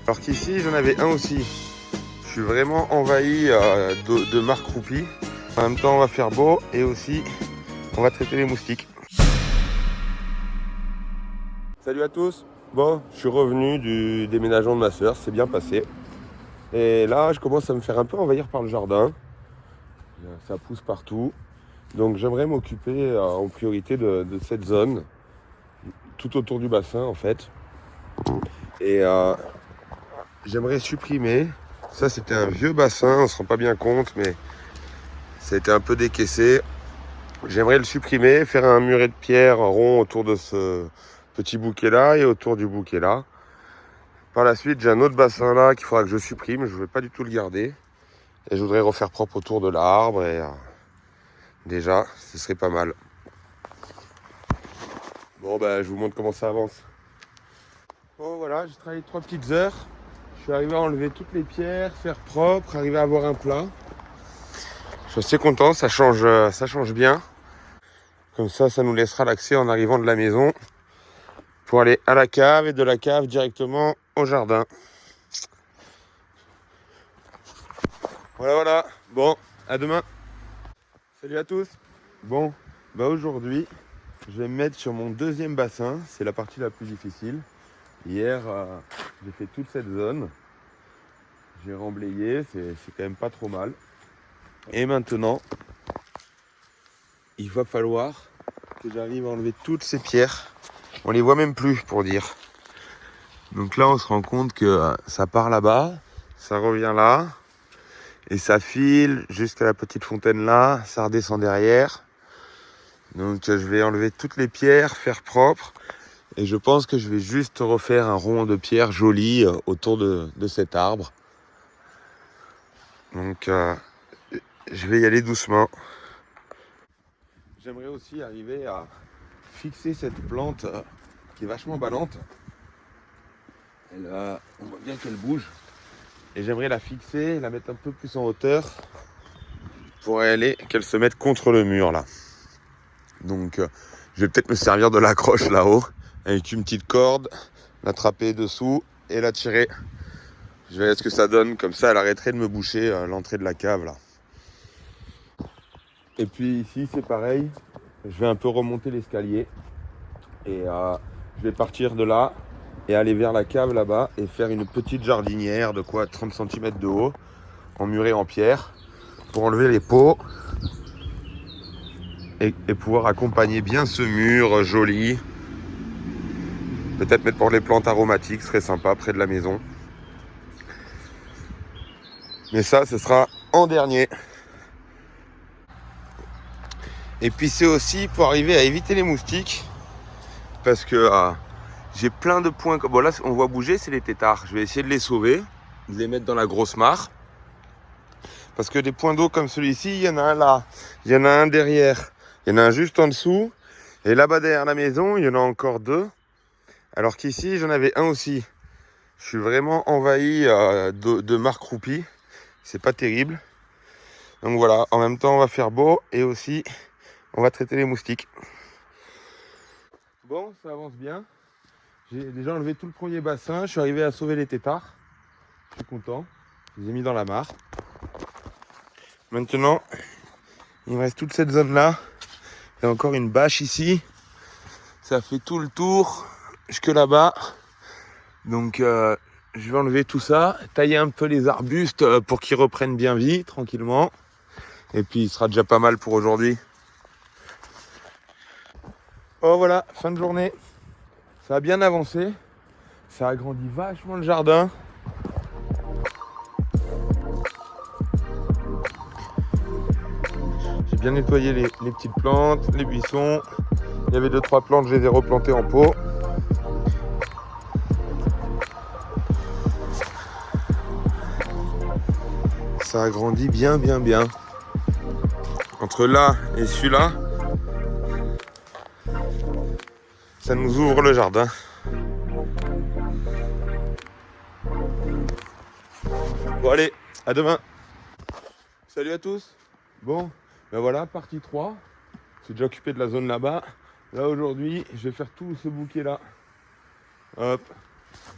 Alors qu'ici, j'en avais un aussi. Je suis vraiment envahi de marc croupi. En même temps, on va faire beau et aussi, on va traiter les moustiques. Salut à tous. Bon, je suis revenu du déménagement de ma soeur, c'est bien passé. Et là, je commence à me faire un peu envahir par le jardin. Ça pousse partout. Donc j'aimerais m'occuper en priorité de cette zone, tout autour du bassin en fait. Et j'aimerais supprimer. Ça, c'était un vieux bassin, on se rend pas bien compte, mais ça a été un peu décaissé. J'aimerais le supprimer, faire un muret de pierre rond autour de ce petit bouquet là et autour du bouquet là. Par la suite, j'ai un autre bassin là qu'il faudra que je supprime. Je ne vais pas du tout le garder. Et je voudrais refaire propre autour de l'arbre. Et déjà, ce serait pas mal. Bon, ben, je vous montre comment ça avance. Bon, voilà, j'ai travaillé 3 petites heures. Je suis arrivé à enlever toutes les pierres, faire propre, arriver à avoir un plat. Je suis assez content, ça change bien. Comme ça nous laissera l'accès en arrivant de la maison pour aller à la cave et de la cave directement au jardin. Voilà. Bon, à demain. Salut à tous. Bon, bah aujourd'hui, je vais me mettre sur mon deuxième bassin. C'est la partie la plus difficile. Hier, j'ai fait toute cette zone. J'ai remblayé, c'est quand même pas trop mal. Et maintenant, il va falloir que j'arrive à enlever toutes ces pierres. On les voit même plus pour dire. Donc là, on se rend compte que ça part là-bas, ça revient là. Et ça file jusqu'à la petite fontaine là, ça redescend derrière. Donc je vais enlever toutes les pierres, faire propre. Et je pense que je vais juste refaire un rond de pierre joli autour de cet arbre. Donc je vais y aller doucement. J'aimerais aussi arriver à fixer cette plante qui est vachement ballante. On voit bien qu'elle bouge. Et j'aimerais la fixer, la mettre un peu plus en hauteur pour qu'elle se mette contre le mur là. Donc je vais peut-être me servir de l'accroche là-haut avec une petite corde, l'attraper dessous et la tirer. Je verrai ce que ça donne, comme ça elle arrêterait de me boucher l'entrée de la cave là. Et puis ici c'est pareil, je vais un peu remonter l'escalier et je vais partir de là et aller vers la cave là-bas et faire une petite jardinière de 30 cm de haut, en muret en pierre, pour enlever les pots et pouvoir accompagner bien ce mur joli. Peut-être mettre pour les plantes aromatiques, ce serait sympa près de la maison. Mais ça, ce sera en dernier. Et puis c'est aussi pour arriver à éviter les moustiques. Parce que j'ai plein de points. Bon là, on voit bouger, c'est les têtards. Je vais essayer de les sauver, de les mettre dans la grosse mare. Parce que des points d'eau comme celui-ci, il y en a un là, il y en a un derrière, il y en a un juste en dessous. Et là-bas derrière la maison, il y en a encore 2. Alors qu'ici, j'en avais un aussi. Je suis vraiment envahi de marc croupi. C'est pas terrible. Donc voilà, en même temps, on va faire beau et aussi, on va traiter les moustiques. Bon, ça avance bien. J'ai déjà enlevé tout le premier bassin. Je suis arrivé à sauver les têtards. Je suis content. Je les ai mis dans la mare. Maintenant, il me reste toute cette zone-là. Il y a encore une bâche ici. Ça fait tout le tour jusque là-bas. Donc, je vais enlever tout ça. Tailler un peu les arbustes pour qu'ils reprennent bien vie, tranquillement. Et puis, il sera déjà pas mal pour aujourd'hui. Oh voilà, fin de journée. Ça a bien avancé. Ça agrandit vachement le jardin. J'ai bien nettoyé les petites plantes, les buissons. Il y avait 2-3 plantes, je les ai replantées en pot. Ça agrandit bien. Entre là et celui-là, ça nous ouvre le jardin. Bon allez, à demain. Salut à tous. Bon, ben voilà, partie 3. J'ai déjà occupé de la zone là-bas. Là aujourd'hui, je vais faire tout ce bouquet là. Hop,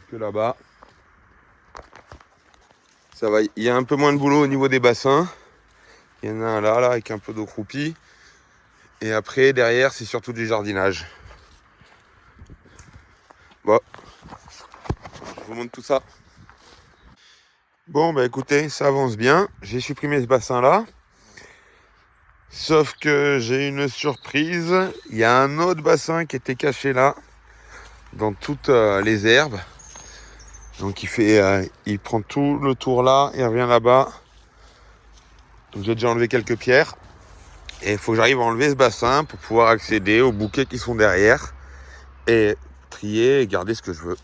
que là-bas. Ça va, il y a un peu moins de boulot au niveau des bassins. Il y en a un là, avec un peu d'eau croupie. Et après, derrière, c'est surtout du jardinage. Bon, je vous montre tout ça. Bon, bah écoutez, ça avance bien. J'ai supprimé ce bassin-là. Sauf que j'ai une surprise. Il y a un autre bassin qui était caché là, dans toutes les herbes. Donc il prend tout le tour là, il revient là-bas. Donc j'ai déjà enlevé quelques pierres. Et il faut que j'arrive à enlever ce bassin pour pouvoir accéder aux bouquets qui sont derrière. Et trier et garder ce que je veux.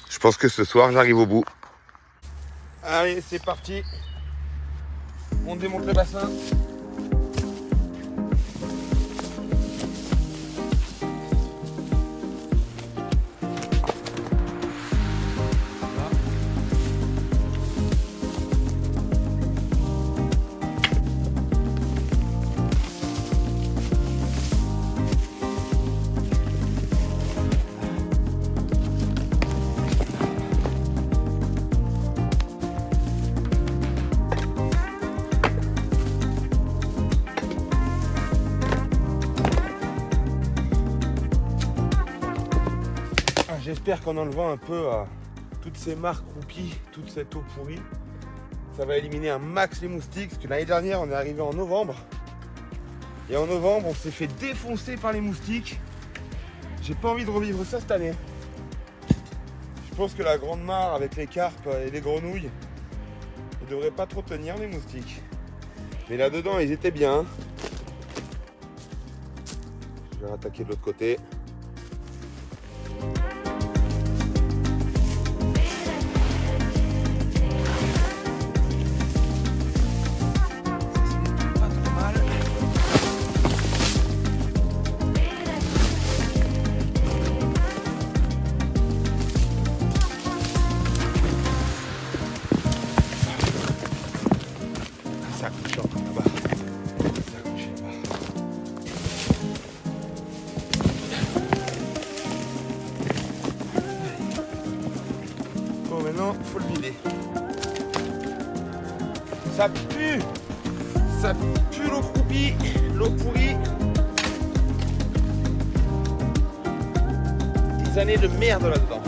Je pense que ce soir, j'arrive au bout. Allez, c'est parti. On démonte le bassin. J'espère qu'en enlevant un peu toutes ces marques croupies, toute cette eau pourrie, ça va éliminer un max les moustiques. Parce que l'année dernière, on est arrivé en novembre. Et en novembre, on s'est fait défoncer par les moustiques. J'ai pas envie de revivre ça cette année. Je pense que la grande mare avec les carpes et les grenouilles ne devrait pas trop tenir les moustiques. Mais là-dedans, ils étaient bien. Je vais rattaquer de l'autre côté. Ça accroche encore là-bas. Ça accroche là-bas. Bon, maintenant, il faut le vider. Ça pue. Ça pue l'eau croupie, l'eau pourrie. Des années de merde là-dedans.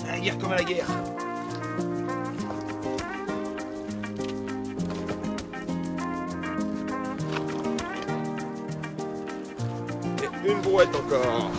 La guerre comme à la guerre. Et une brouette encore.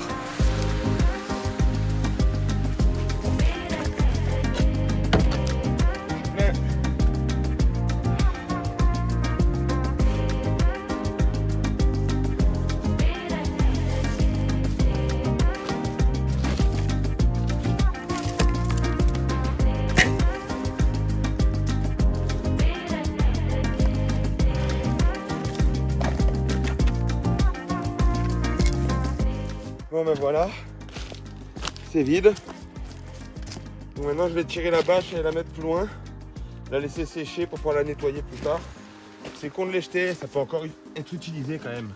Bon ben voilà, c'est vide. Donc maintenant je vais tirer la bâche et la mettre plus loin, la laisser sécher pour pouvoir la nettoyer plus tard. C'est con de les jeter, ça peut encore être utilisé quand même.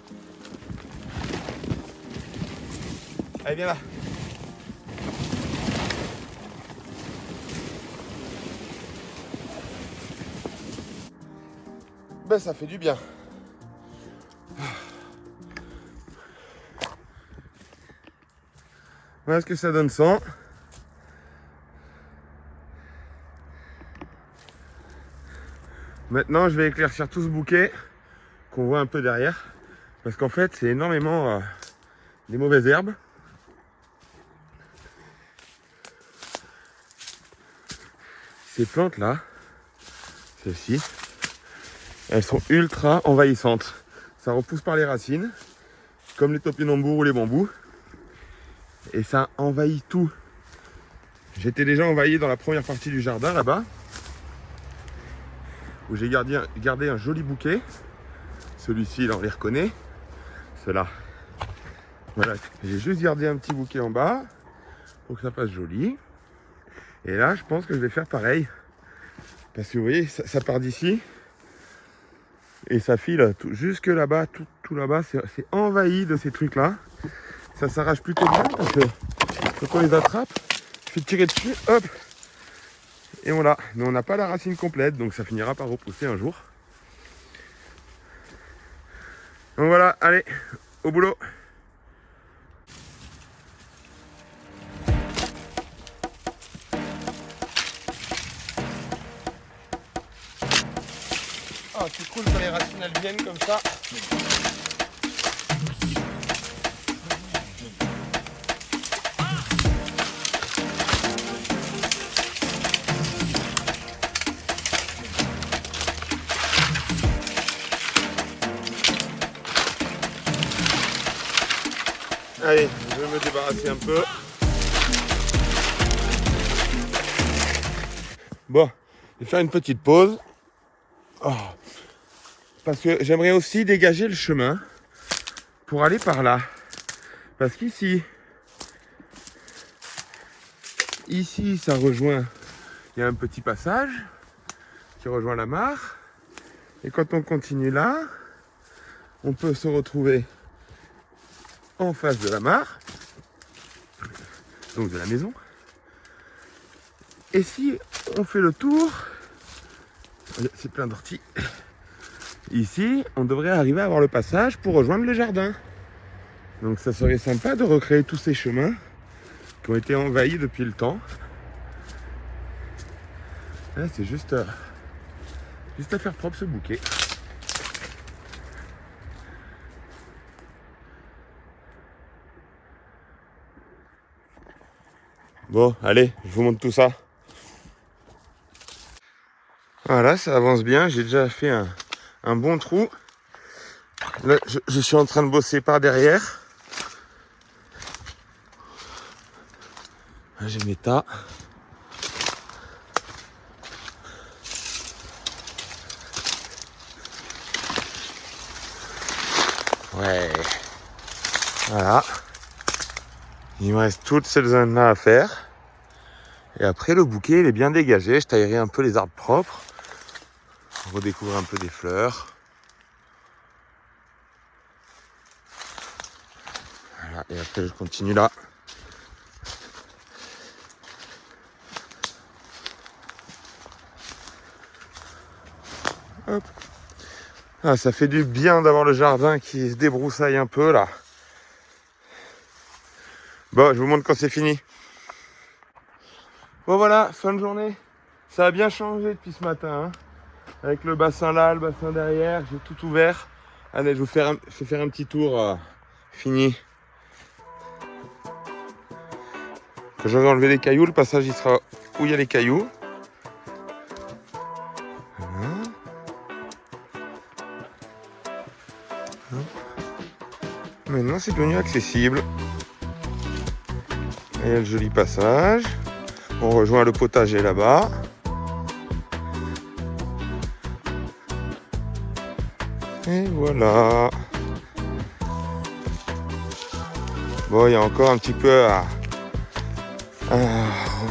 Allez, viens là. Ben ça fait du bien. Voilà ce que ça donne sans. Maintenant, je vais éclaircir tout ce bouquet qu'on voit un peu derrière. Parce qu'en fait, c'est énormément des mauvaises herbes. Ces plantes-là, celles-ci, elles sont ultra envahissantes. Ça repousse par les racines, comme les topinambours ou les bambous. Et ça envahit tout. J'étais déjà envahi dans la première partie du jardin là-bas, où j'ai gardé un joli bouquet. Celui-ci, là, on les reconnaît. Ceux-là. Voilà, j'ai juste gardé un petit bouquet en bas. pour que ça fasse joli. Et là, je pense que je vais faire pareil. Parce que vous voyez, ça part d'ici. Et ça file jusque là-bas, tout là-bas. C'est envahi de ces trucs-là. Ça s'arrache plutôt bien parce que quand on les attrape, il fait tirer dessus, hop. Et on l'a. Mais on n'a pas la racine complète, donc ça finira par repousser un jour. Donc voilà, allez, au boulot. Ah, c'est cool quand les racines elles viennent comme ça. Allez, je vais me débarrasser un peu. Bon, je vais faire une petite pause. Oh. Parce que j'aimerais aussi dégager le chemin pour aller par là. Parce qu'ici, ça rejoint, il y a un petit passage qui rejoint la mare. Et quand on continue là, on peut se retrouver en face de la mare, donc de la maison. Et si on fait le tour, c'est plein d'orties. Ici, on devrait arriver à avoir le passage pour rejoindre le jardin. Donc ça serait sympa de recréer tous ces chemins qui ont été envahis depuis le temps. Là, c'est juste à faire propre ce bouquet. Bon, allez, je vous montre tout ça. Voilà, ça avance bien. J'ai déjà fait un bon trou. Là, je suis en train de bosser par derrière. Là, j'ai mes tas. Ouais. Voilà. Il me reste toute cette zone-là à faire. Et après, le bouquet, il est bien dégagé. Je taillerai un peu les arbres propres. Redécouvrir un peu des fleurs. Voilà. Et après, je continue là. Hop. Ah, ça fait du bien d'avoir le jardin qui se débroussaille un peu là. Bon, je vous montre quand c'est fini. Bon voilà, fin de journée. Ça a bien changé depuis ce matin. Hein. Avec le bassin là, le bassin derrière, j'ai tout ouvert. Allez, je vous fais faire un petit tour fini. Quand j'aurai enlevé les cailloux, le passage il sera où il y a les cailloux. Voilà. Maintenant c'est devenu accessible. Et il y a le joli passage. On rejoint le potager là-bas. Et voilà. Bon, il y a encore un petit peu à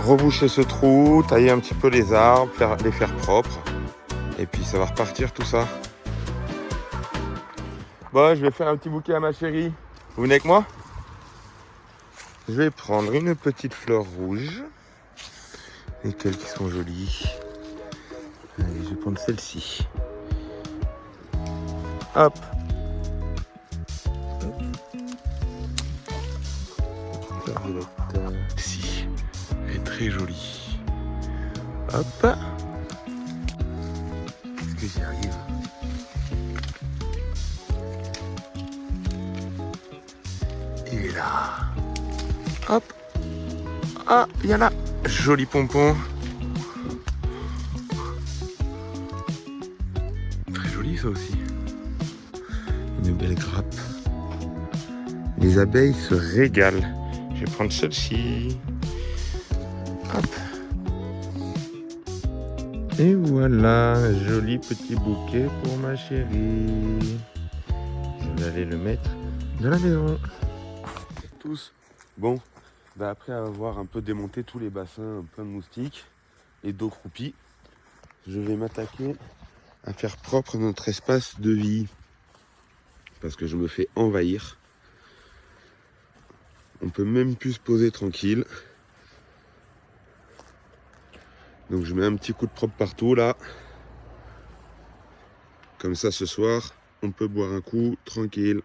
reboucher ce trou, tailler un petit peu les arbres, les faire propres. Et puis ça va repartir tout ça. Bon, je vais faire un petit bouquet à ma chérie. Vous venez avec moi? Je vais prendre une petite fleur rouge. Lesquelles qui sont jolies. Allez, je vais prendre celle-ci. Hop. Si, elle est très jolie. Hop. Est-ce que j'y arrive? Et là. Hop. Ah, il y en a. Joli pompon. Très joli ça aussi. Une belle grappe. Les abeilles se régalent. Je vais prendre celle-ci. Hop. Et voilà, un joli petit bouquet pour ma chérie. Je vais aller le mettre dans la maison. Tous. Bon, Après avoir un peu démonté tous les bassins pleins de moustiques et d'eau croupie, je vais m'attaquer à faire propre notre espace de vie. Parce que je me fais envahir. On peut même plus se poser tranquille. Donc je mets un petit coup de propre partout là. Comme ça ce soir, on peut boire un coup tranquille.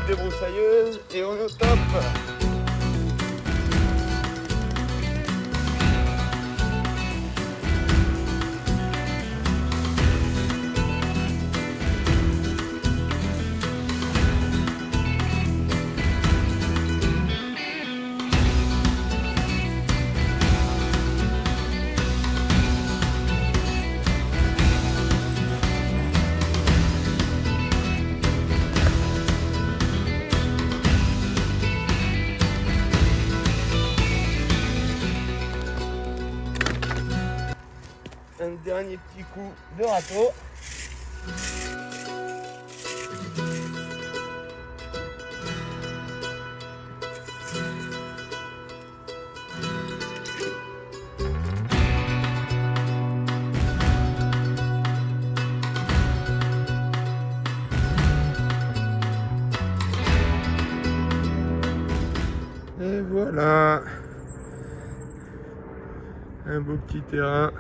Débroussailleuse et on est au top. Un dernier petit coup de râteau. Et voilà, un beau petit terrain.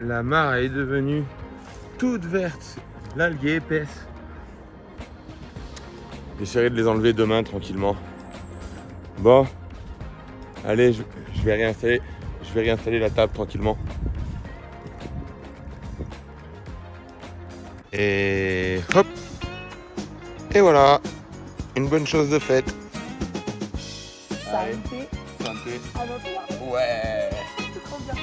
La mare est devenue toute verte, l'algue est épaisse. J'essaierai de les enlever demain tranquillement. Bon, allez, je vais réinstaller la table tranquillement. Et hop. Et voilà, une bonne chose de faite. Santé. Santé. À bientôt. Ouais. C'est trop bien.